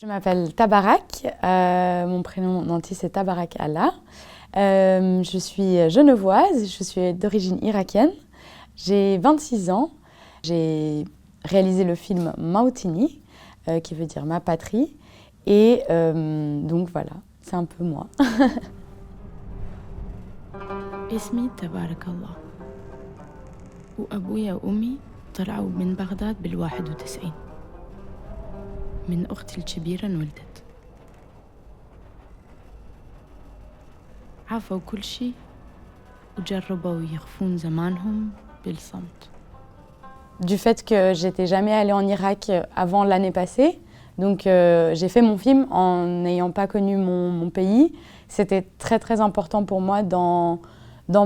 Je m'appelle Tabarak, mon prénom entier c'est Tabarak Allah. Je suis genevoise, je suis d'origine irakienne. J'ai 26 ans. J'ai réalisé le film Mautini, qui veut dire ma patrie. Et donc voilà, c'est un peu moi. اسمي تبارك الله وأبويا وأمي طلعوا من بغداد بال91 من أختي الكبيرة انولدت عافوا كل شي وجربوا يخفون زمانهم بالصمت. Du fait que j'étais jamais allée en Irak avant l'année passée, donc j'ai fait mon film en n'ayant pas connu mon pays. C'était très très important pour moi d'en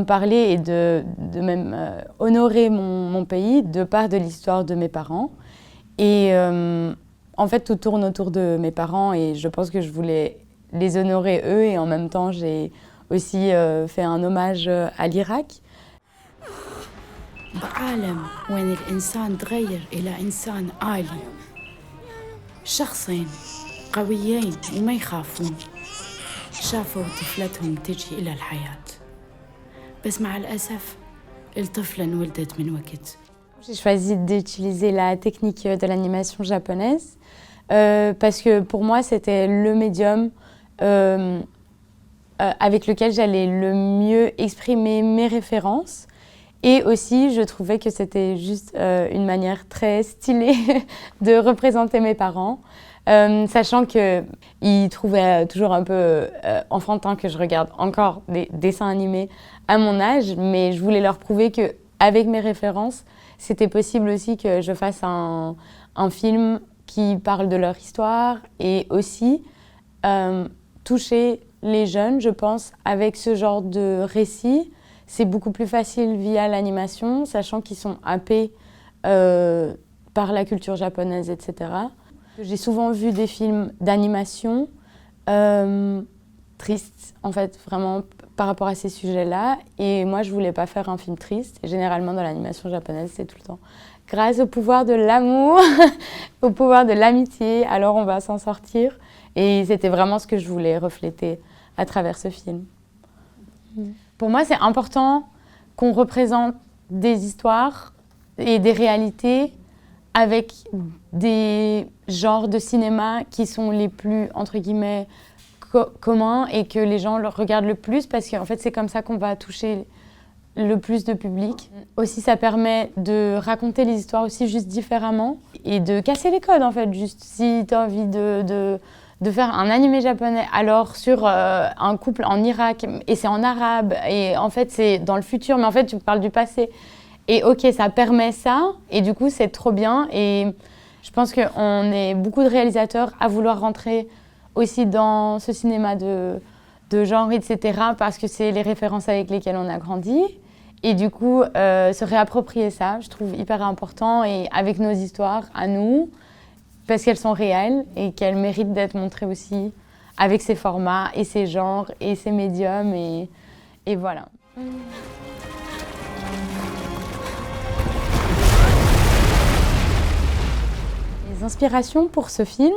parler et de même honorer mon pays de part de l'histoire de mes parents. Et en fait, tout tourne autour de mes parents et je pense que je voulais les honorer eux et en même temps, j'ai aussi fait un hommage à l'Irak. بعالم وين الإنسان تغير إلى إنسان عالي شخصين قويين وما يخافون شافوا طفلتهم تجي إلى الحياة بس مع الأسف الطفلة انولدت من وقت. J'ai choisi d'utiliser la technique de l'animation japonaise parce que pour moi c'était le médium avec lequel j'allais le mieux exprimer mes références. Et aussi, je trouvais que c'était juste une manière très stylée de représenter mes parents, sachant qu'ils trouvaient toujours un peu enfantin que je regarde encore des dessins animés à mon âge, mais je voulais leur prouver qu'avec mes références, c'était possible aussi que je fasse un film qui parle de leur histoire et aussi toucher les jeunes, je pense, avec ce genre de récit. C'est beaucoup plus facile via l'animation, sachant qu'ils sont happés par la culture japonaise, etc. J'ai souvent vu des films d'animation tristes, en fait, vraiment par rapport à ces sujets-là. Et moi, je voulais pas faire un film triste. Et généralement, dans l'animation japonaise, c'est tout le temps grâce au pouvoir de l'amour, au pouvoir de l'amitié, alors on va s'en sortir. Et c'était vraiment ce que je voulais refléter à travers ce film. Pour moi, c'est important qu'on représente des histoires et des réalités avec des genres de cinéma qui sont les plus, entre guillemets, communs et que les gens le regardent le plus parce qu'en fait, c'est comme ça qu'on va toucher le plus de public. Aussi, ça permet de raconter les histoires aussi juste différemment et de casser les codes, en fait. Juste si tu as envie de faire un animé japonais alors sur un couple en Irak et c'est en arabe et en fait c'est dans le futur mais en fait tu parles du passé et ok ça permet ça et du coup c'est trop bien et je pense qu'on est beaucoup de réalisateurs à vouloir rentrer aussi dans ce cinéma de genre etc parce que c'est les références avec lesquelles on a grandi et du coup se réapproprier ça je trouve hyper important et avec nos histoires à nous parce qu'elles sont réelles et qu'elles méritent d'être montrées aussi avec ces formats et ces genres et ces médiums et voilà. Les inspirations pour ce film,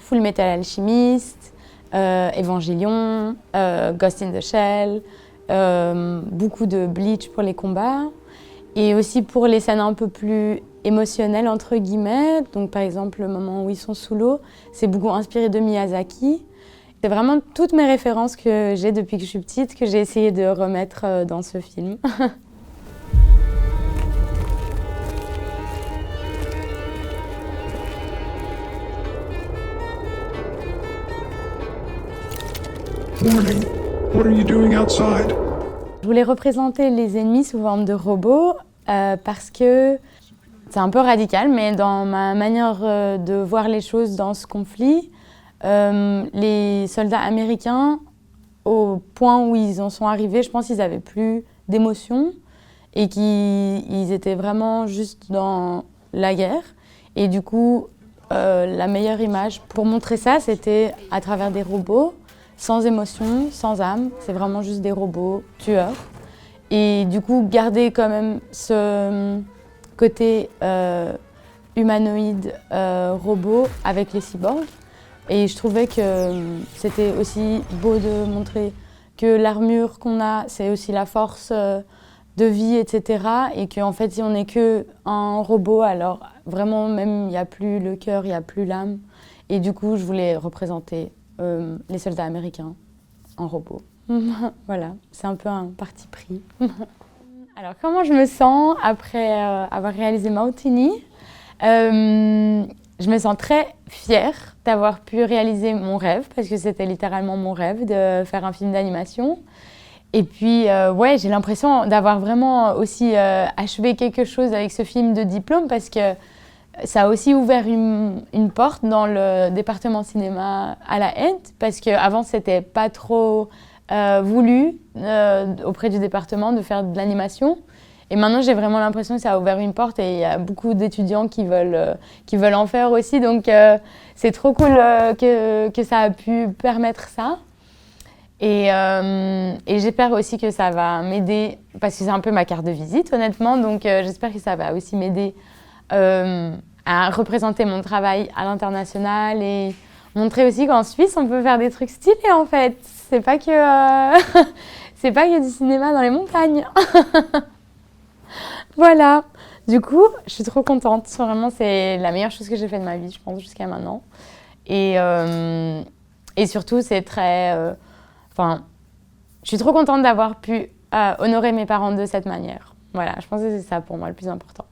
Full Metal Alchemist, Evangelion, Ghost in the Shell, beaucoup de Bleach pour les combats et aussi pour les scènes un peu plus émotionnel entre guillemets, donc par exemple le moment où ils sont sous l'eau, c'est beaucoup inspiré de Miyazaki. C'est vraiment toutes mes références que j'ai depuis que je suis petite que j'ai essayé de remettre dans ce film. Warning. What are you doing outside? Je voulais représenter les ennemis sous forme de robots parce que c'est un peu radical, mais dans ma manière de voir les choses dans ce conflit, les soldats américains, au point où ils en sont arrivés, je pense qu'ils n'avaient plus d'émotion et qu'ils étaient vraiment juste dans la guerre. Et du coup, la meilleure image pour montrer ça, c'était à travers des robots, sans émotion, sans âme. C'est vraiment juste des robots tueurs. Et du coup, garder quand même ce côté humanoïde robot avec les cyborgs Et je trouvais que c'était aussi beau de montrer que l'armure qu'on a, c'est aussi la force de vie, etc. Et qu'en fait, si on n'est qu'un robot, alors vraiment, même, il n'y a plus le cœur, il n'y a plus l'âme. Et du coup, je voulais représenter les soldats américains en robot. Voilà, c'est un peu un parti pris. Alors, comment je me sens après avoir réalisé Mautini? Je me sens très fière d'avoir pu réaliser mon rêve, parce que c'était littéralement mon rêve de faire un film d'animation. Et puis, ouais, j'ai l'impression d'avoir vraiment aussi achevé quelque chose avec ce film de diplôme, parce que ça a aussi ouvert une porte dans le département cinéma à la Haine, parce qu'avant, c'était pas trop voulu auprès du département de faire de l'animation. Et maintenant, j'ai vraiment l'impression que ça a ouvert une porte et il y a beaucoup d'étudiants qui veulent en faire aussi. Donc, c'est trop cool que ça a pu permettre ça. Et j'espère aussi que ça va m'aider, parce que c'est un peu ma carte de visite, honnêtement. Donc, j'espère que ça va aussi m'aider à représenter mon travail à l'international et montrer aussi qu'en Suisse, on peut faire des trucs stylés, en fait. C'est pas que, c'est pas que du cinéma dans les montagnes. Voilà. Du coup, je suis trop contente. Vraiment, c'est la meilleure chose que j'ai fait de ma vie, je pense, jusqu'à maintenant. Et surtout, c'est très... Enfin, je suis trop contente d'avoir pu honorer mes parents de cette manière. Voilà, je pense que c'est ça pour moi le plus important.